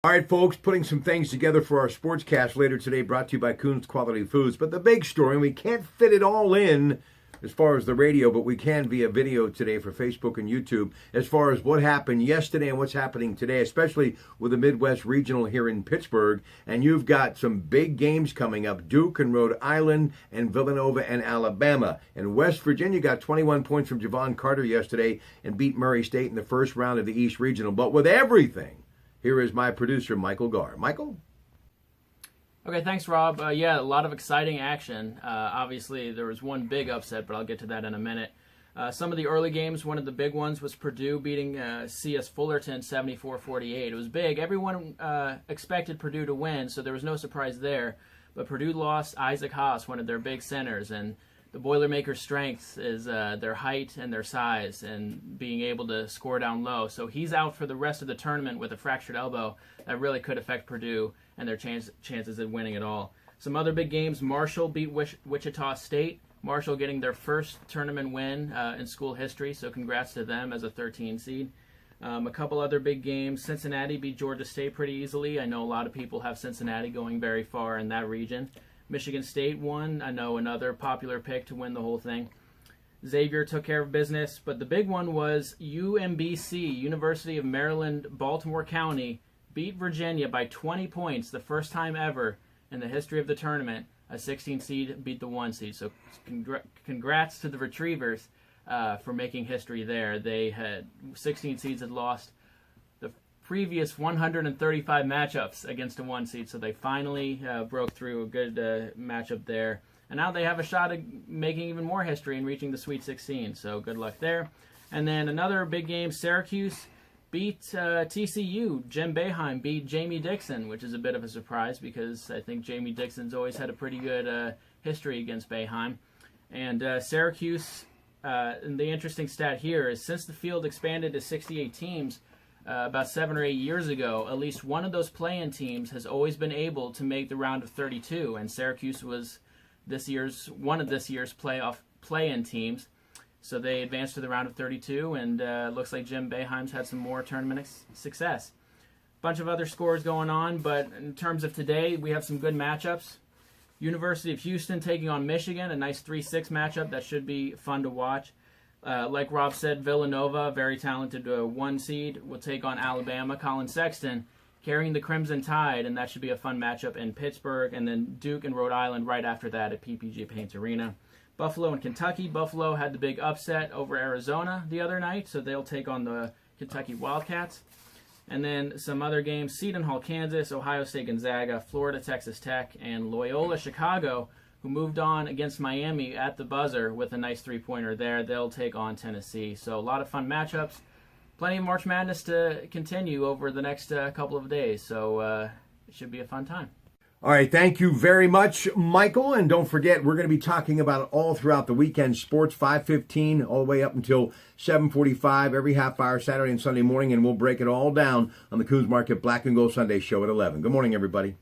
All right, folks, putting some things together for our sportscast later today, brought to you by Coons Quality Foods. But the big story, and we can't fit it all in as far as the radio, but we can via video today for Facebook and YouTube, as far as what happened yesterday and what's happening today, especially with the Midwest Regional here in Pittsburgh. And you've got some big games coming up: Duke and Rhode Island and Villanova and Alabama. And West Virginia got 21 points from Javon Carter yesterday and beat Murray State in the first round of the East Regional. But with everything, here is my producer, Michael Garr. Michael? Okay, thanks, Rob. Yeah, a lot of exciting action. Obviously, there was one big upset, but I'll get to that in a minute. Some of the early games, one of the big ones was Purdue beating CS Fullerton 74-48. It was big. Everyone expected Purdue to win, so there was no surprise there. But Purdue lost Isaac Haas, one of their big centers, and the Boilermakers' strength is their height and their size and being able to score down low. So he's out for the rest of the tournament with a fractured elbow. That really could affect Purdue and their chances of winning it all. Some other big games: Marshall beat Wichita State. Marshall getting their first tournament win in school history, so congrats to them as a 13 seed. A couple other big games: Cincinnati beat Georgia State pretty easily. I know a lot of people have Cincinnati going very far in that region. Michigan State won. I know another popular pick to win the whole thing. Xavier took care of business, but the big one was UMBC, University of Maryland, Baltimore County, beat Virginia by 20 points, the first time ever in the history of the tournament. A 16 seed beat the 1 seed. So congrats to the Retrievers for making history there. They had 16 seeds had lost the previous 135 matchups against a 1 seed, so they finally broke through a good matchup there. And now they have a shot at making even more history and reaching the Sweet 16, so good luck there. And then another big game: Syracuse beat TCU. Jim Boeheim beat Jamie Dixon, which is a bit of a surprise because I think Jamie Dixon's always had a pretty good history against Boeheim. And Syracuse, and the interesting stat here is since the field expanded to 68 teams about 7 or 8 years ago, at least one of those play-in teams has always been able to make the round of 32, and Syracuse was one of this year's playoff play-in teams. So they advanced to the round of 32, and looks like Jim Boeheim's had some more tournament success. Bunch of other scores going on, but in terms of today, we have some good matchups. University of Houston taking on Michigan, a nice 3-6 matchup that should be fun to watch. Like Rob said, Villanova, very talented 1 seed, will take on Alabama. Colin Sexton carrying the Crimson Tide, and that should be a fun matchup in Pittsburgh. And then Duke and Rhode Island right after that at PPG Paints Arena. Buffalo and Kentucky. Buffalo had the big upset over Arizona the other night, so they'll take on the Kentucky Wildcats. And then some other games: Seton Hall, Kansas, Ohio State, Gonzaga, Florida, Texas Tech, and Loyola, Chicago, who moved on against Miami at the buzzer with a nice 3-pointer there. They'll take on Tennessee. So a lot of fun matchups. Plenty of March Madness to continue over the next couple of days, so it should be a fun time. All right, thank you very much, Michael. And don't forget, we're going to be talking about it all throughout the weekend. Sports 5:15 all the way up until 7:45 every half hour, Saturday and Sunday morning, and we'll break it all down on the Coons Market Black and Gold Sunday show at 11. Good morning, everybody.